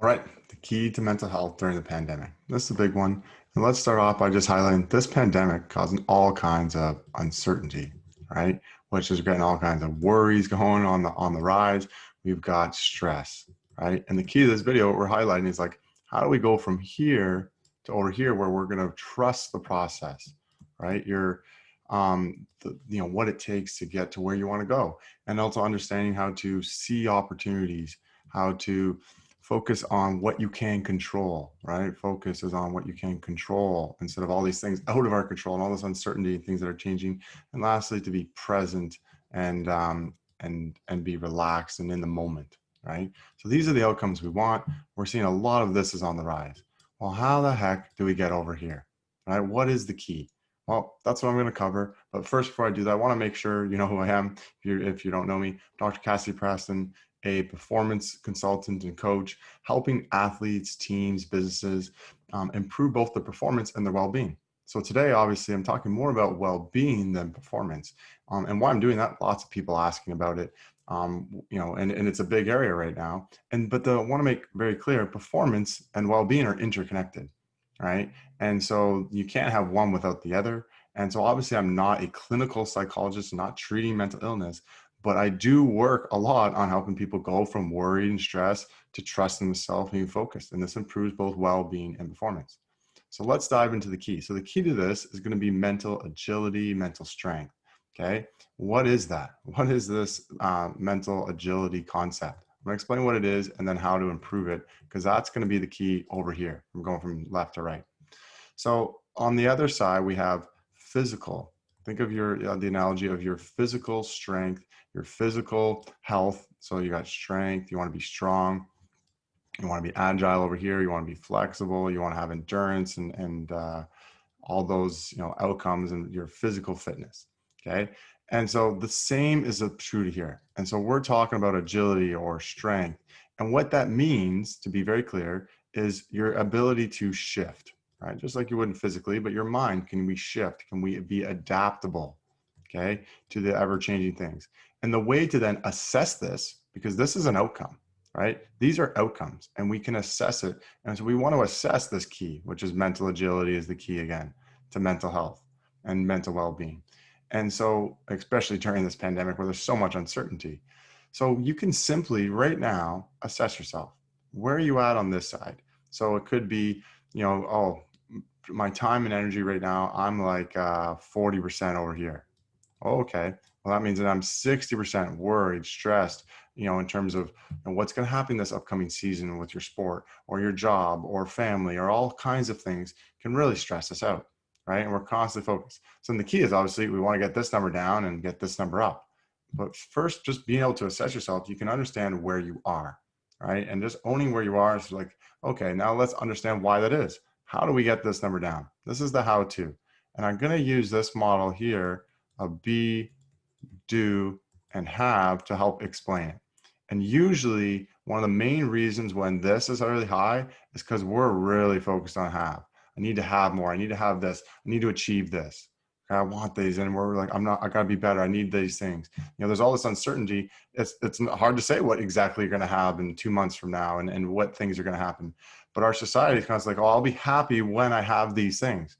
All right, the key to mental health during the pandemic. This is a big one. And let's start off by just highlighting this pandemic causing all kinds of uncertainty, right? Which is getting all kinds of worries going on the rise. We've got stress, right? And the key to this video, what we're highlighting is like, how do we go from here to over here where we're going to trust the process, right? What it takes to get to where you want to go, and also understanding how to see opportunities, how to focus on what you can control, right? Focus is on what you can control instead of all these things out of our control and all this uncertainty and things that are changing. And lastly, to be present and and be relaxed and in the moment, right? So these are the outcomes we want. We're seeing a lot of this is on the rise. Well, how the heck do we get over here, right? What is the key? Well, that's what I'm going to cover. But first, before I do that, I want to make sure you know who I am. If you don't know me, Dr. Cassie Preston, a performance consultant and coach, helping athletes, teams, businesses improve both their performance and their well-being. So today, obviously, I'm talking more about well-being than performance. And why I'm doing that, lots of people asking about it. And it's a big area right now. But I want to make very clear, performance and well-being are interconnected, right? And so you can't have one without the other. And so obviously, I'm not a clinical psychologist, not treating mental illness, but I do work a lot on helping people go from worry and stress to trust in themselves and being focused. And this improves both well-being and performance. So let's dive into the key. So the key to this is going to be mental agility, mental strength. Okay. What is that? What is this mental agility concept? I'm going to explain what it is and then how to improve it, because that's going to be the key over here. I'm going from left to right. So on the other side, we have physical. Think of the analogy of your physical strength, your physical health. So you got strength, you want to be strong, you want to be agile over here, you want to be flexible, you want to have endurance and all those outcomes and your physical fitness. Okay. And so the same is true to here. And so we're talking about agility or strength. And what that means, to be very clear, is your ability to shift, right? Just like you wouldn't physically, but your mind, can we shift? Can we be adaptable, okay, to the ever-changing things? And the way to then assess this, because this is an outcome, right? These are outcomes and we can assess it. And so we want to assess this key, which is mental agility is the key again to mental health and mental well-being. And so, especially during this pandemic where there's so much uncertainty. So you can simply right now assess yourself. Where are you at on this side? So it could be, oh, my time and energy right now, I'm like 40% over here. Oh, okay. Well, that means that I'm 60% worried, stressed, in terms of what's going to happen this upcoming season with your sport or your job or family or all kinds of things can really stress us out, right? And we're constantly focused. So the key is obviously we want to get this number down and get this number up. But first, just being able to assess yourself, you can understand where you are, right? And just owning where you are is like, okay, now let's understand why that is. How do we get this number down? This is the how-to. And I'm going to use this model here of be, do, and have to help explain it. And usually one of the main reasons when this is really high is because we're really focused on have. I need to have more. I need to have this. I need to achieve this. I want these. And we're like, I gotta be better. I need these things. There's all this uncertainty. It's hard to say what exactly you're going to have in 2 months from now and what things are going to happen. But our society is kind of like, oh, I'll be happy when I have these things.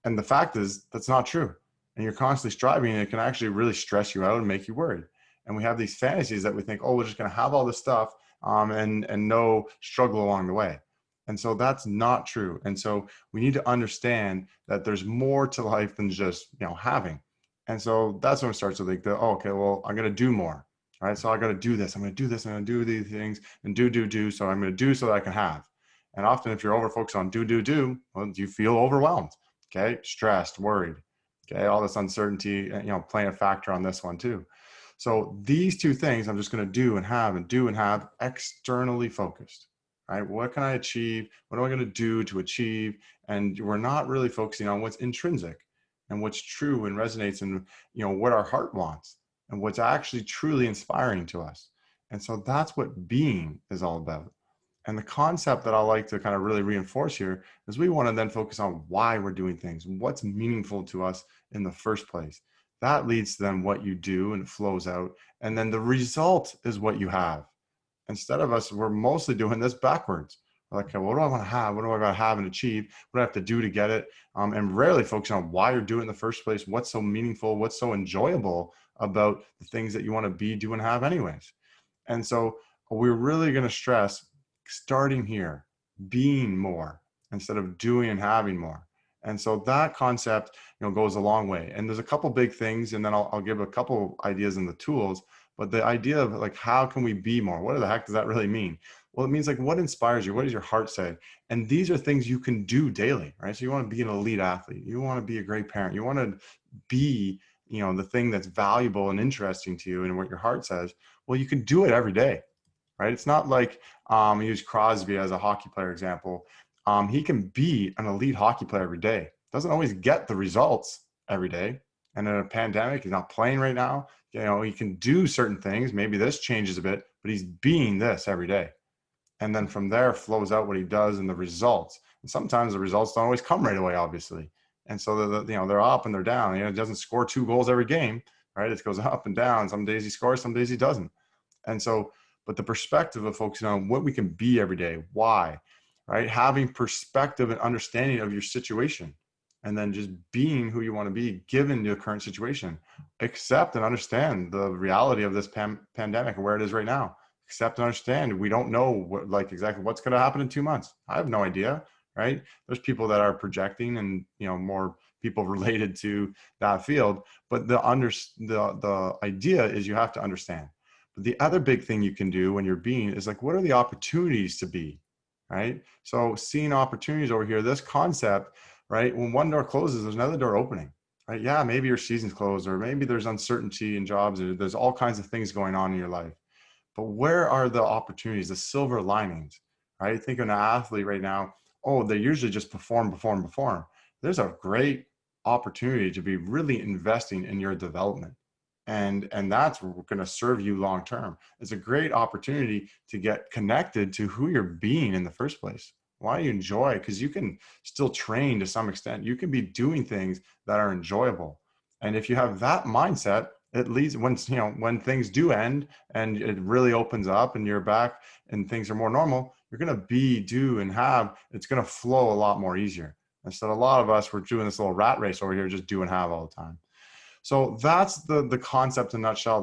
And the fact is that's not true. And you're constantly striving, and it can actually really stress you out and make you worried. And we have these fantasies that we think, oh, we're just going to have all this stuff and no struggle along the way. And so that's not true. And so we need to understand that there's more to life than just having. And so that's when it starts to think that, oh, okay, well, I'm going to do more. All right. So I got to do this. I'm going to do this. I'm going to do these things and do. So I'm going to do so that I can have. And often if you're over focused on do, well, you feel overwhelmed. Okay. Stressed, worried. Okay. All this uncertainty, playing a factor on this one too. So these two things I'm just going to do and have externally focused, right? What can I achieve? What am I going to do to achieve? And we're not really focusing on what's intrinsic and what's true and resonates and, what our heart wants and what's actually truly inspiring to us. And so that's what being is all about. And the concept that I like to kind of really reinforce here is we want to then focus on why we're doing things, what's meaningful to us in the first place. That leads to then what you do and it flows out. And then the result is what you have. Instead of we're mostly doing this backwards. Like, okay, what do I want to have? What do I got to have and achieve? What do I have to do to get it? And rarely focusing on why you're doing it in the first place. What's so meaningful? What's so enjoyable about the things that you want to be, do, and have anyways? And so we're really going to stress starting here, being more instead of doing and having more. And so that concept, goes a long way. And there's a couple big things, and then I'll give a couple ideas in the tools. But the idea of like, how can we be more? What the heck does that really mean? Well, it means like, what inspires you? What does your heart say? And these are things you can do daily, right? So you want to be an elite athlete. You want to be a great parent. You want to be, the thing that's valuable and interesting to you and what your heart says. Well, you can do it every day, right? It's not like, use Crosby as a hockey player example. He can be an elite hockey player every day. Doesn't always get the results every day. And in a pandemic, he's not playing right now. He can do certain things. Maybe this changes a bit, but he's being this every day. And then from there flows out what he does and the results. And sometimes the results don't always come right away, obviously. And so they're up and they're down. He doesn't score 2 goals every game, right? It goes up and down. Some days he scores, some days he doesn't. And so, but the perspective of focusing on what we can be every day, why, right? Having perspective and understanding of your situation, and then just being who you want to be given your current situation. Accept and understand the reality of this pandemic and where it is right now. Accept and understand. We don't know exactly what's going to happen in 2 months. I have no idea, right? There's people that are projecting, and more people related to that field. But the idea is you have to understand. But the other big thing you can do when you're being is like, what are the opportunities to be, right? So seeing opportunities over here, this concept, right? When one door closes, there's another door opening, right? Yeah, maybe your season's closed, or maybe there's uncertainty in jobs, or there's all kinds of things going on in your life. But where are the opportunities, the silver linings, right? Think of an athlete right now. Oh, they usually just perform. There's a great opportunity to be really investing in your development. And that's going to serve you long term. It's a great opportunity to get connected to who you're being in the first place. Why you enjoy, because you can still train to some extent. You can be doing things that are enjoyable. And if you have that mindset, it leads when things do end and it really opens up and you're back and things are more normal, you're going to be, do, and have, it's going to flow a lot more easier. Instead, a lot of us, we're doing this little rat race over here, just do and have all the time. So that's the concept in a nutshell.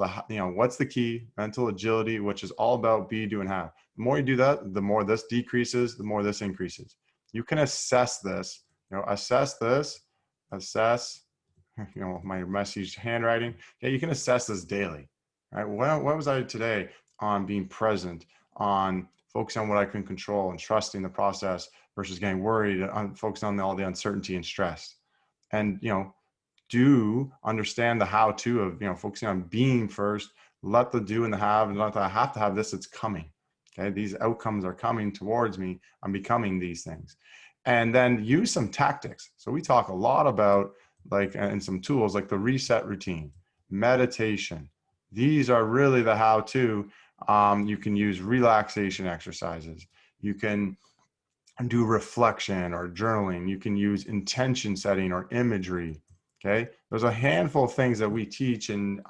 What's the key? Mental agility, which is all about be, do, and have. The more you do that, the more this decreases, the more this increases. You can assess this, assess, my message handwriting. Yeah, you can assess this daily, right? What was I today on being present, on focusing on what I can control and trusting the process versus getting worried, on focusing on all the uncertainty and stress. And, do understand the how-to of, focusing on being first, let the do and the have, and not that I have to have this, it's coming. Okay. These outcomes are coming towards me. I'm becoming these things. And then use some tactics. So we talk a lot about and some tools like the reset routine, meditation. These are really the how-to. You can use relaxation exercises. You can do reflection or journaling. You can use intention setting or imagery. Okay, there's a handful of things that we teach and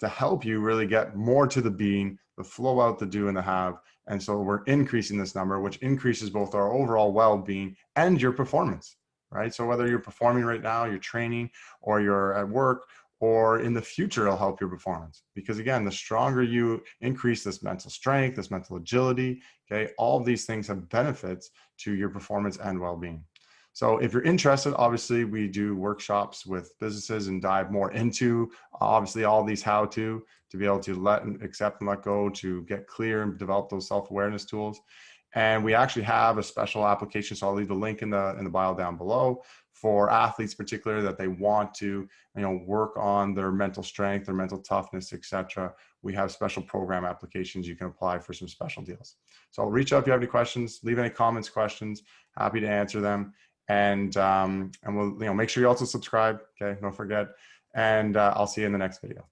to help you really get more to the being, the flow out, the do, and the have. And so we're increasing this number, which increases both our overall well-being and your performance, right? So whether you're performing right now, you're training, or you're at work, or in the future, it'll help your performance. Because again, the stronger you increase this mental strength, this mental agility, okay, all of these things have benefits to your performance and well-being. So if you're interested, obviously we do workshops with businesses and dive more into obviously all these how-to be able to let and accept and let go, to get clear and develop those self-awareness tools. And we actually have a special application. So I'll leave the link in the bio down below for athletes, particularly that they want to, work on their mental strength, their mental toughness, etc. We have special program applications you can apply for some special deals. So I'll reach out if you have any questions, leave any comments, questions, happy to answer them. And we'll, make sure you also subscribe. Okay. Don't forget. And I'll see you in the next video.